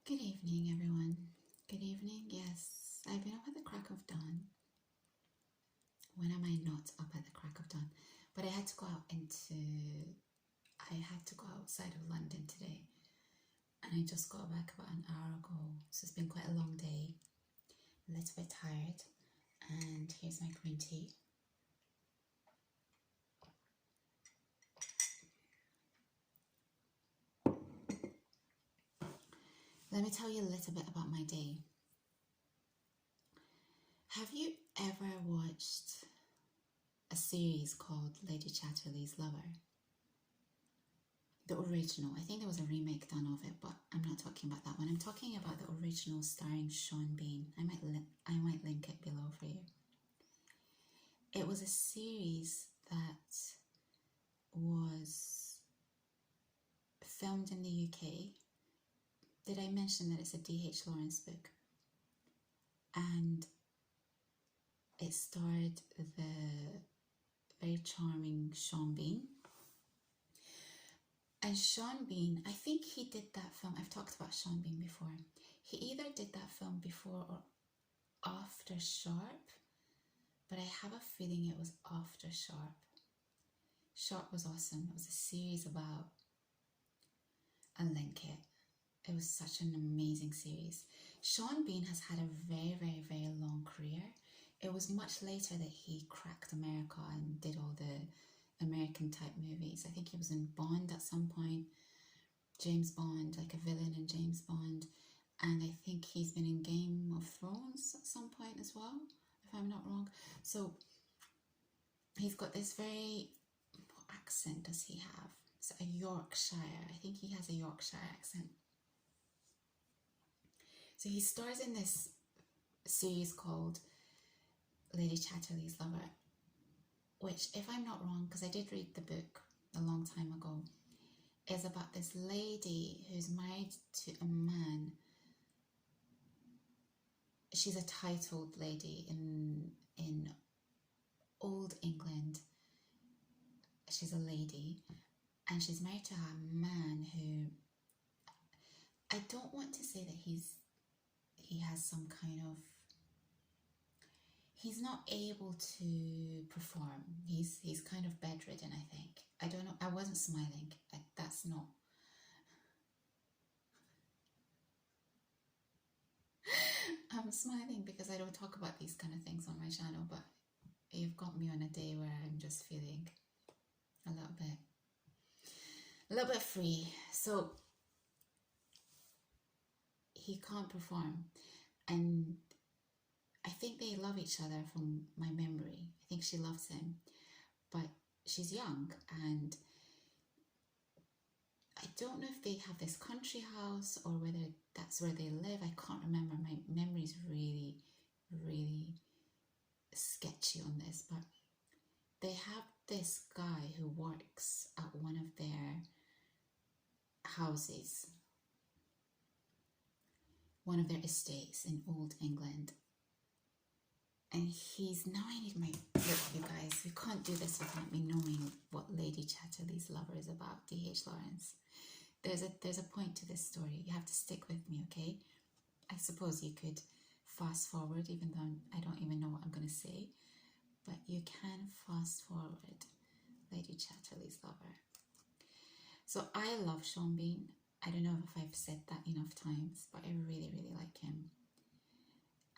Good evening, everyone. Good evening. Yes, I've been up at the crack of dawn. When am I not up at the crack of dawn? But I had to go outside of London today, and I just got back about an hour ago. So it's been quite a long day. A little bit tired. And here's my green tea. Let me tell you a little bit about my day. Have you ever watched a series called Lady Chatterley's Lover? The original. I think there was a remake done of it, but I'm not talking about that one. I'm talking about the original starring Sean Bean. I might link it below for you. It was a series that was filmed in the UK. Did I mention that it's a D.H. Lawrence book? And it starred the very charming Sean Bean. And Sean Bean, I think he did that film. I've talked about Sean Bean before. He either did that film before or after Sharp, but I have a feeling it was after Sharp. Sharp was awesome. It was a series about a Linkit. It was such an amazing series. Sean Bean has had a very, very, very long career. It was much later that he cracked America and did all the American type movies. I think he was in Bond at some point, James Bond, like a villain in James Bond. And I think he's been in Game of Thrones at some point as well, if I'm not wrong. So he's got this very, what accent does he have? It's a Yorkshire. I think he has a Yorkshire accent. So he stars in this series called Lady Chatterley's Lover, which, if I'm not wrong, because I did read the book a long time ago, is about this lady who's married to a man. She's a titled lady in old England. She's a lady, and she's married to a man who, I don't want to say that he has some kind of, he's not able to perform. He's kind of bedridden, I think. I don't know. I wasn't smiling. That's not. I'm smiling because I don't talk about these kind of things on my channel, but you've got me on a day where I'm just feeling a little bit free. So he can't perform, and I think they love each other from my memory. I think she loves him, but she's young, and I don't know if they have this country house or whether that's where they live. I can't remember. My memory's really, really sketchy on this, but they have this guy who works at one of their houses, one of their estates in Old England. And he's, now I need my book, you guys. We can't do this without me knowing what Lady Chatterley's Lover is about, D.H. Lawrence. There's a point to this story. You have to stick with me, okay? I suppose you could fast forward, even though I don't even know what I'm going to say. But you can fast forward Lady Chatterley's Lover. So I love Sean Bean. I don't know if I've said that enough times, but I really, really like him.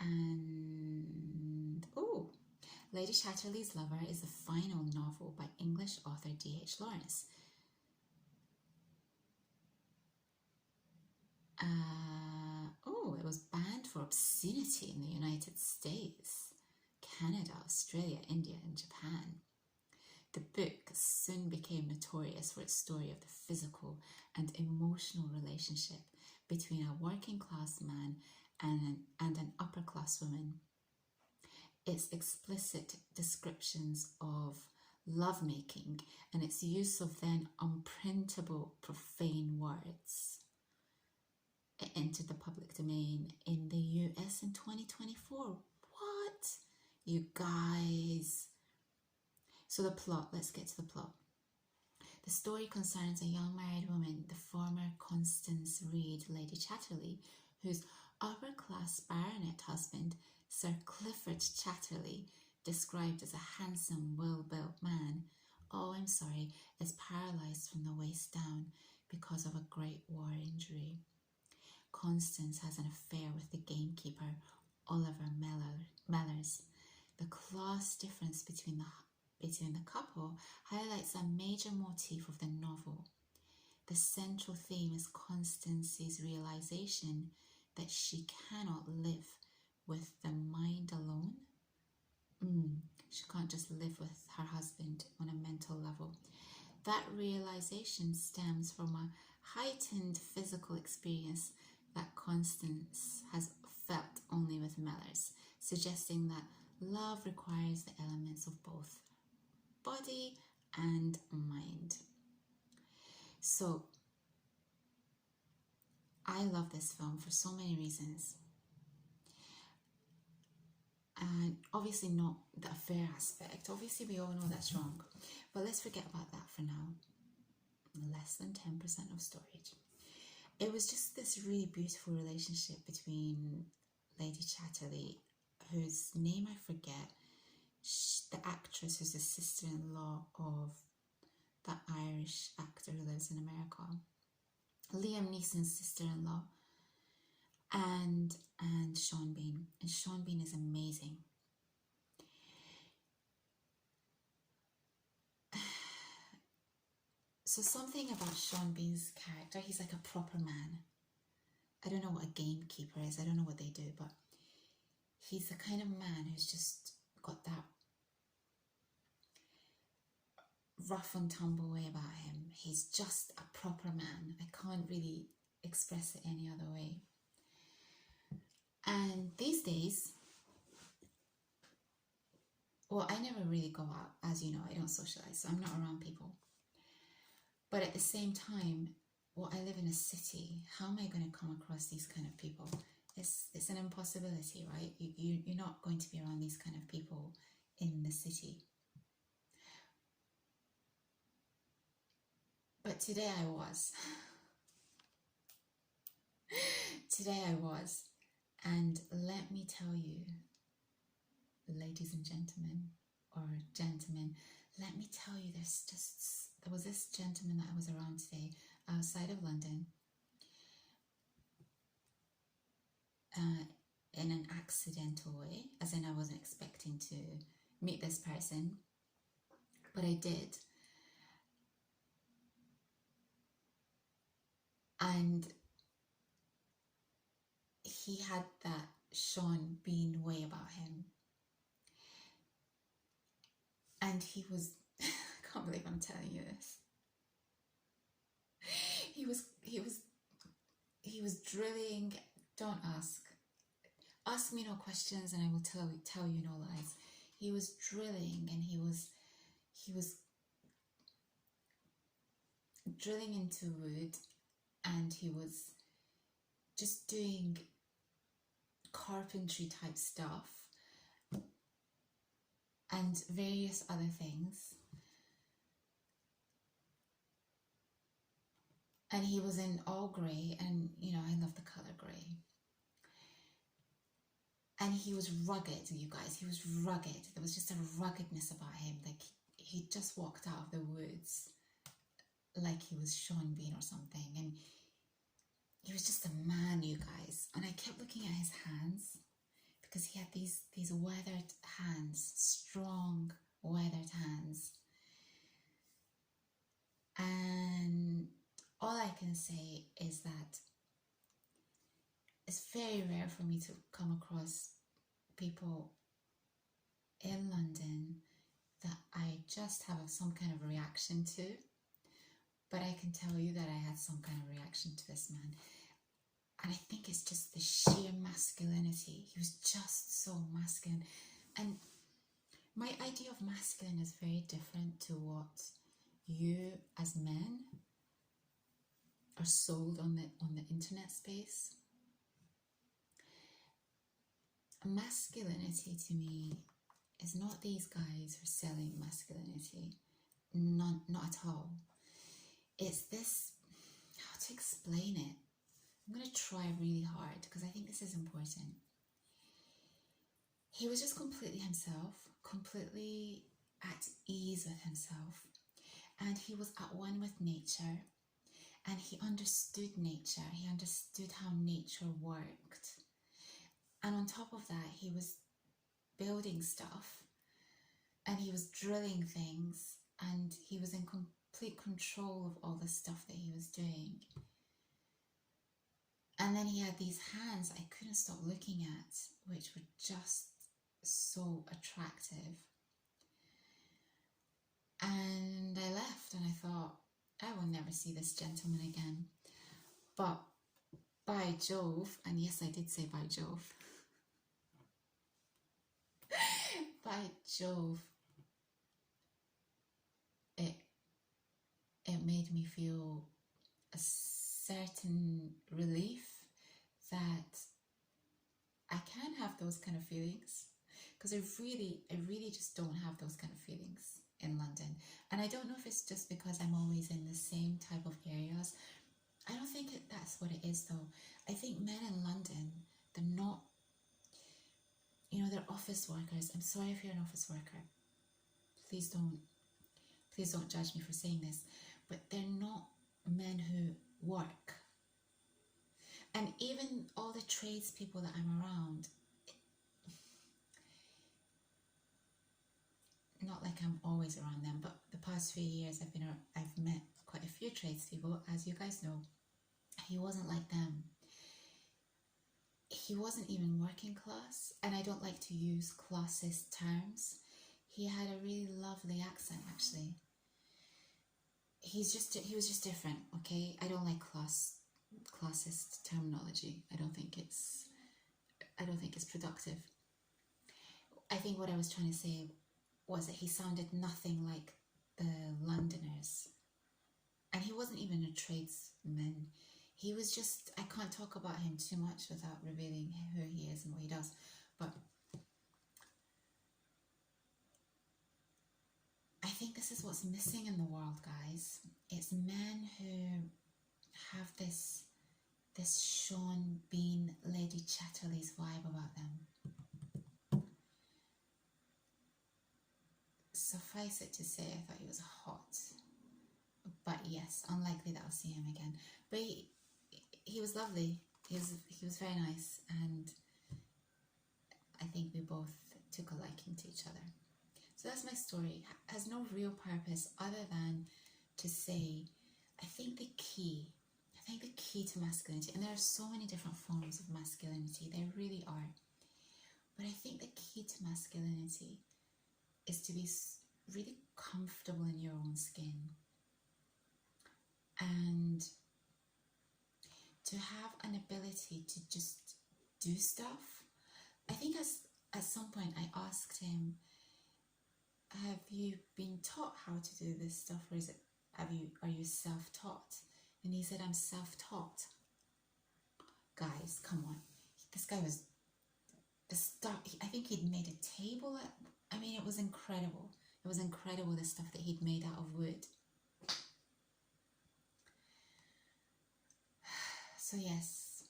And, oh, Lady Chatterley's Lover is the final novel by English author D.H. Lawrence. It was banned for obscenity in the United States, Canada, Australia, India, and Japan. The book soon became notorious for its story of the physical and emotional relationship between a working class man and an upper class woman. Its explicit descriptions of lovemaking and its use of then unprintable profane words entered the public domain in the US in 2024. What? You guys. So the plot, let's get to the plot. The story concerns a young married woman, the former Constance Reid, Lady Chatterley, whose upper-class baronet husband, Sir Clifford Chatterley, described as a handsome, well-built man, is paralysed from the waist down because of a Great War injury. Constance has an affair with the gamekeeper, Oliver Mellors. The class difference between the couple highlights a major motif of the novel. The central theme is Constance's realization that she cannot live with the mind alone. She can't just live with her husband on a mental level. That realization stems from a heightened physical experience that Constance has felt only with Mellors, suggesting that love requires the elements of both body and mind. So, I love this film for so many reasons. And obviously not the affair aspect. Obviously we all know that's wrong. But let's forget about that for now. Less than 10% of storage. It was just this really beautiful relationship between Lady Chatterley, whose name I forget, the actress who's the sister-in-law of that Irish actor who lives in America, Liam Neeson's sister-in-law, and Sean Bean. And Sean Bean is amazing. So something about Sean Bean's character, he's like a proper man. I don't know what a gamekeeper is, I don't know what they do, but he's the kind of man who's just got that rough and tumble way about him. He's just a proper man. I can't really express it any other way. And these days, well, I never really go out, as you know, I don't socialize, so I'm not around people. But at the same time, well, I live in a city. How am I going to come across these kind of people? It's an impossibility, right? You're not going to be around these kind of people in the city. But today I was. Today I was. And let me tell you, ladies and gentlemen, or gentlemen, let me tell you, there was this gentleman that I was around today outside of London in an accidental way, as in I wasn't expecting to meet this person, but I did. And he had that Sean Bean way about him. And he was, I can't believe I'm telling you this. He was drilling, don't ask. Ask me no questions and I will tell you no lies. He was drilling and he was drilling into wood, and he was just doing carpentry type stuff and various other things. And he was in all grey, and you know, I love the colour grey. And he was rugged, you guys, he was rugged. There was just a ruggedness about him, like he just walked out of the woods like he was Sean Bean or something. And he was just a man, you guys. And I kept looking at his hands, because he had these weathered hands, strong weathered hands. And all I can say is that it's very rare for me to come across people in London that I just have some kind of reaction to. But I can tell you that I had some kind of reaction to this man. And I think it's just the sheer masculinity. He was just so masculine. And my idea of masculine is very different to what you as men are sold on the internet space. Masculinity to me is not these guys who are selling masculinity. Not at all. it's this, how to explain it? I'm going to try really hard because I think this is important. He was just completely himself, completely at ease with himself, and he was at one with nature, and he understood nature. He understood how nature worked. And on top of that, he was building stuff, and he was drilling things, and he was in complete control of all the stuff that he was doing. And then he had these hands I couldn't stop looking at, which were just so attractive. And I left and I thought, I will never see this gentleman again. But by Jove, and yes, I did say by Jove, by Jove, it made me feel a certain relief that I can have those kind of feelings, because I really just don't have those kind of feelings in London. And I don't know if it's just because I'm always in the same type of areas. I don't think that's what it is though. I think men in London, they're not, they're office workers. I'm sorry if you're an office worker. Please don't judge me for saying this, but they're not men who work. And even all the tradespeople that I'm around, not like I'm always around them, but the past few years I've met quite a few tradespeople, as you guys know. He wasn't like them. He wasn't even working class, and I don't like to use classist terms. He had a really lovely accent, actually. He was just different, okay? I don't like classist terminology. I don't think it's productive. I think what I was trying to say was that he sounded nothing like the Londoners. And he wasn't even a tradesman. He was just, I can't talk about him too much without revealing who he is and what he does. But I think this is what's missing in the world, guys. It's men who have this Sean Bean, Lady Chatterley's vibe about them. Suffice it to say, I thought he was hot. But yes, unlikely that I'll see him again. But he was lovely. He was very nice, and I think we both took a liking to each other. So that's my story. It has no real purpose other than to say, I think the key to masculinity, and there are so many different forms of masculinity, there really are, but I think the key to masculinity is to be really comfortable in your own skin, and to have an ability to just do stuff. I think at some point I asked him, have you been taught how to do this stuff, or are you self-taught? And he said, I'm self-taught. Guys, come on. This guy was the stuff. I think he'd made a table. It was incredible. It was incredible, the stuff that he'd made out of wood. So yes,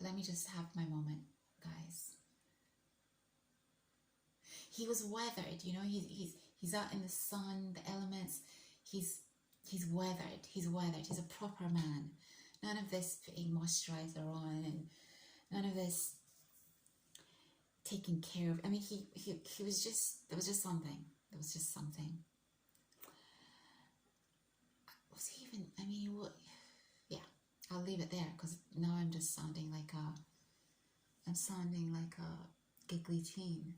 let me just have my moment, guys. He was weathered, he's out in the sun, the elements. He's weathered. He's a proper man. None of this putting moisturizer on, and none of this taking care of. He was just, there was just something. Was he even, yeah, I'll leave it there, because now I'm just sounding like a giggly teen.